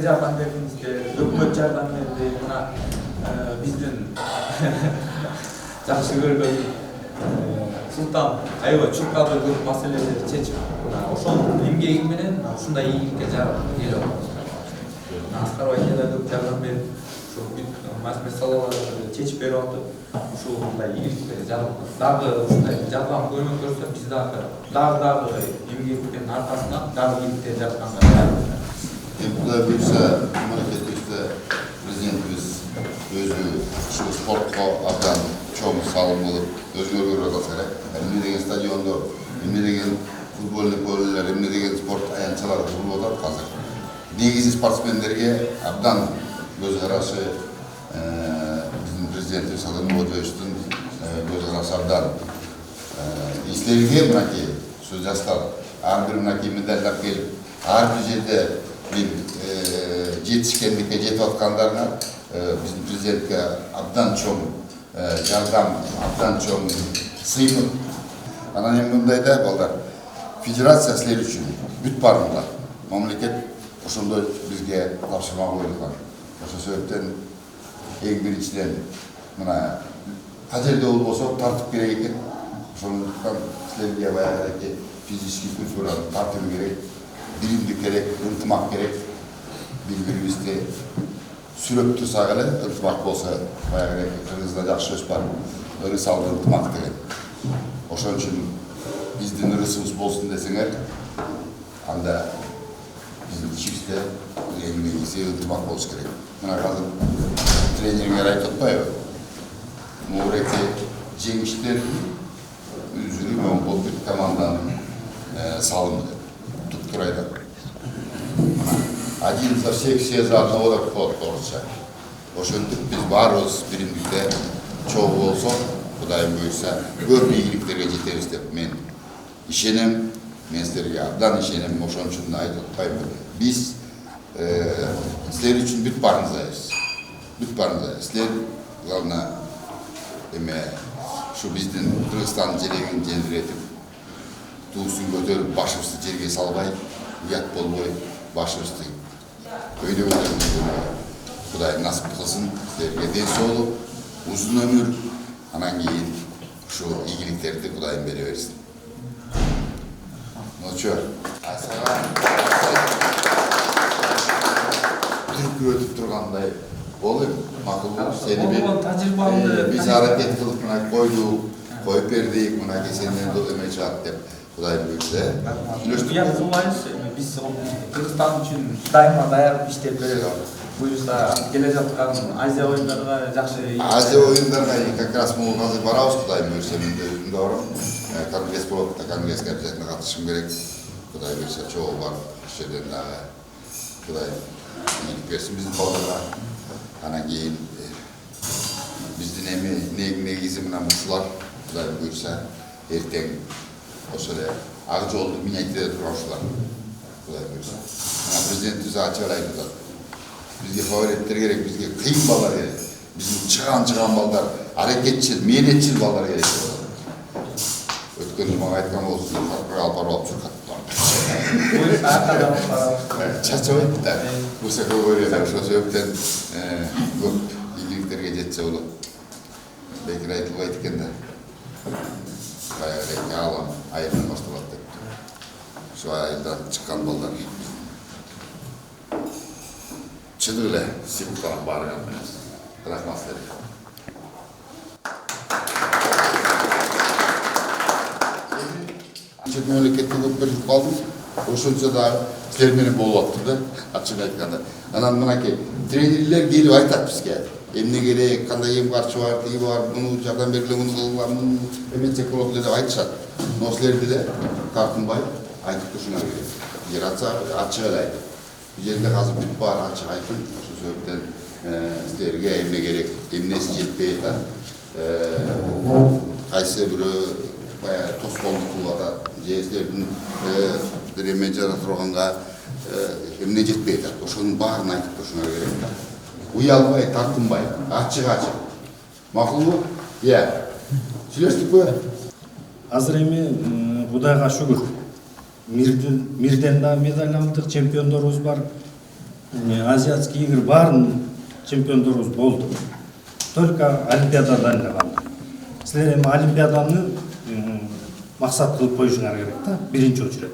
жардам бердиңиздер, өкмөт жардам берди. Мына биздин жакшы көргөн Султан аябай чуркады көп маселелерди чечип, ошонун эмгеги менен ушундай ийгиликке келип атабыз. Аскар Байке да көп жардам берип, ушул бүт маселелерди чечип берип атып, ушундай ийгиликке дагы ушундай жардам көрсөтсөк, биз дагы эмгектин аркасынан дагы ийгиликте жатканга. Burada büyükse memleketimizde prezidentimiz özü şu sportla abdan çok sağlam olup özgürlüğü olarak emni degen stadionda, emni degen futbolni ko'rlar, emni degen sport ayanchalar kurulurlar hazır. Negizi sportsmenlerge abdan göz karası bizim prezidentimiz Saddam Hüseyin'in göz karası abdan işlerge mınaki söz yaşlar, her bir mınaki medaller gelip her bir yerde жетишкендикке жетип аткандарына биздин президентке абдан чоң жардам, абдан чоң сыймык. Анан эми мындайда балдар федерация силер үчүн бүт баарында мамлекет ошондой бизге тапшырма коюлган. Ошол себептен эң биринчиден мына кажерде болбосо тартып керек экен. Ошондуктан силерге баягы физический культураны тартуу керек. Bilimlik gerek, ıntımak gerek, birbirimizi sürüp tutsak ele, ıntımak olsa bayağı gerek, Kırgız'da jakşı söz var, ırısaldı ıntımak gerek. Oşun için bizden ırısımız bolsun deseler, anda bizim çiftte emniyesi ıntımak olsun gerek. Buna kalın trenerin yarayı tutmayı, Muğreti Cengişler, üzülü ve bu bir komandanın salımıdır. Турайда. Один за всех, все за одного так получается. Ошентип биз баарыбыз биримдикте чогуу болсо, Кудайым буйрса, көп ийгиликтерге жетебиз деп мен ишенем, мен силерге абдан ишенем, ошон үчүн айтып атпайбын. Биз силер үчүн бүт баарыңыздайбыз. Бүт баарыңыздайбыз. Силер главное эме ушу биздин Кыргызстандын желегин жендиретип, туысын көтөрүп, башыбызды жерге салбай, уят болбой, башыбызды өйдө Кудай насып кылсын, силерге ден соолук, узун өмүр, анан кийин ушу ийгиликтерди Кудайым бере берсин. Ночо, сага түркү өтүп тургандай болуп, макулдук сени биз аракет кылып мына коюп бердик, мына сенден эме чыгат деп. Кудайым буйрса. Я кызмайбыз, биз Кыргызстан үчүн дайыма даярдык иштеп беребиз. Буюрса келе жаткан Азия оюндарына жакшы. Азия оюндарына как раз мы азыр барабыз, Кудайым буйрса, мен да өзүм да барам. Конгресс болуп атат, конгресске обязательно катышым керек. Кудай буйрса, чогуу бар, ошол жерден дагы Кудайым ийгилик берсин биздин балдарга. Анан кийин биздин эми негизи мына ушулар, Кудайым буйрса, эртең ошол ак жолду минайтиде турушулар. Кудай буйрса. Президентибиз ачык айтып атат. Бизге фавориттер керек, бизге кыйын балдар керек. Биздин чыган балдар, аракетчил, мээнетчил балдар керек. Өткөн мага айткан болсун, алып барып чуркаттар. Буйрса акадан барабыз. Чачабайт да. Буйрса көбөрөт, ошол себептен көп ийгиликтерге жетсе болот. Бекер айтылбайт экен да. Баягы алам айылдан башталат деп. Ошо айылдан чыккан балдар. Чындык эле сыймыкталып барган эмес. Рахмат силерге. Чет мамлекетте көп берип калдым. Ошончо да силер менен болуп атты да, ачык айтканда. Анан мынакей тренерлер келип айтат бизге. Эмне керек, кандай ем карчы бар, тиги бар, муну жардам бергиле, муну кылгыла, муну эметсек болот деп айтышат. Но силерди де тартынбай айтып турушуңар керек. Эгер ачык эле айтып. Бул жерде азыр бүт баары ачык айтып, ошол себептен силерге эмне керек, эмнеси жетпей атат. Кайсы бирөө баягы тоскоолдук кылып атат, же силердин эме жара турганга эмне жетпей атат. Ошонун баарын айтып турушуңар керек. Уялбай, тартынбай, ачык. Макулбу? Иә. Сүйлөштүкпү? Азыр эми Кудайга шүгүр. Мирден да медаль алдык, чемпиондорубуз бар. азиатский игр барын чемпиондорубуз болду. Только олимпиадада алынган. Силер эми олимпиаданы максат кылып коюшуңар керек да, биринчи очередь.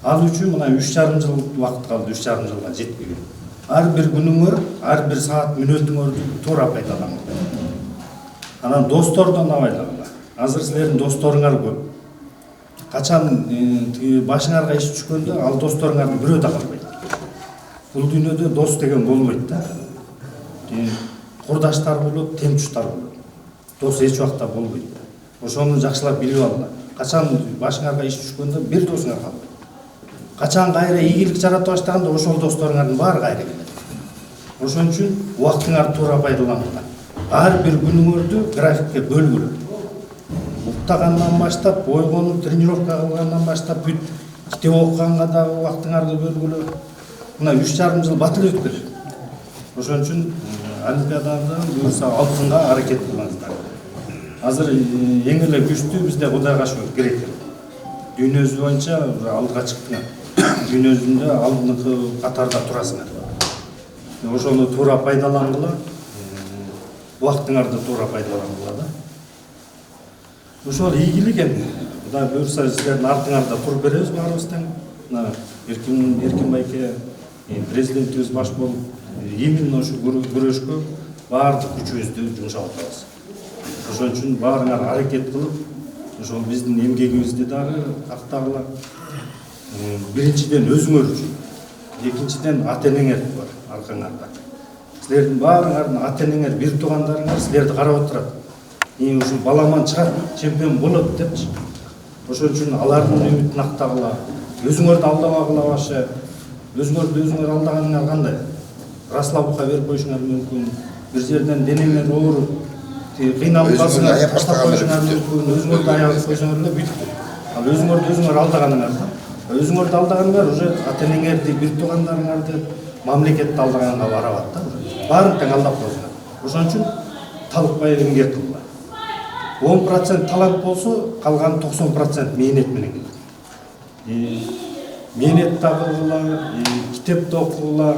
Ал үчүн мына 3,5 жыл убакыт калды, 3,5 жылга жетпеген. Ар бир күнүңөр, ар бир саат мүнөтүңөрдү туура пайдаланыңар. Анан достордон абайлагыла. Азыр силердин досторуңар көп. Качан башыңарга иш түшкөндө ал досторуңардын бирөө да калбайт. Бул дүйнөдө дос деген болбойт да. Курдаштар болот, темчуштар болот. Дос эч убакта болбойт. Ошону жакшылап билип алгыла. Качан башыңарга иш түшкөндө бир досуңар калбайт. Качан кайра ийгилик жарата баштаганда ошол досторуңардын баары кайра келет. Ошон үчүн убактыңарды туура пайдалангыла. Ар бир күнүңөрдү графикке бөлгүлө. Уктагандан баштап, ойгонуп, тренировка кылгандан баштап, бүт китеп окуганга да убактыңарды бөлгүлө. Мына 3,5 жыл батыл өткөр. Ошон үчүн олимпиадада буюрса алтынга аракет кылыңыздар. Азыр эң эле күчтүү бизде Кудайга шүгүр керек. Дүйнөбүз боюнча алдыга чыктыңар. Дүйнөбүздө алдыңкы катарда турасыңар. Ошону туура пайдалангыла. Убактыңарды туура пайдалангыла да. Ошол ийгилик эми. Кудай буюрса силердин артыңарда туруп беребиз баарыбыз тең. Мына Эркин байке президентибиз баш болуп, именно ушу күрөшкө баардык күчүбүздү жумшап атабыз. Ошон үчүн баарыңар аракет кылып, ошол биздин эмгегибизди дагы актагыла. Биринчиден өзүңөр үчүн, экинчиден ата-энеңер бар аркаңарда. Силердин баарыңардын ата-энеңер, бир туугандарыңар силерди карап отурат. Ушу баламан чыгат, чемпион болот депчи. Ошон үчүн алардын үмүтүн актагыла. Өзүңөрдү алдабагыла башы. Өзүңөр алдаганыңар кандай? Расслабукка берип коюшуңар мүмкүн. Бир жерден денеңер ооруп, кыйналып калсаңар, таштап коюшуңар мүмкүн. Өзүңөрдү аягып койсоңор эле бүттү. Ал өзүңөрдү алдаганыңар да. Өзүңөрдү алдаганыңар уже ата-энеңерди, бир туугандарыңарды, мамлекетти алдаганга барабат да. Баарын тең алдап койсоңор. Ошон үчүн талыкпай эмгек кылгыла. 10% талант болсо, калган 90% мээнет менен келет. Мээнет табылгыла, китеп окугула.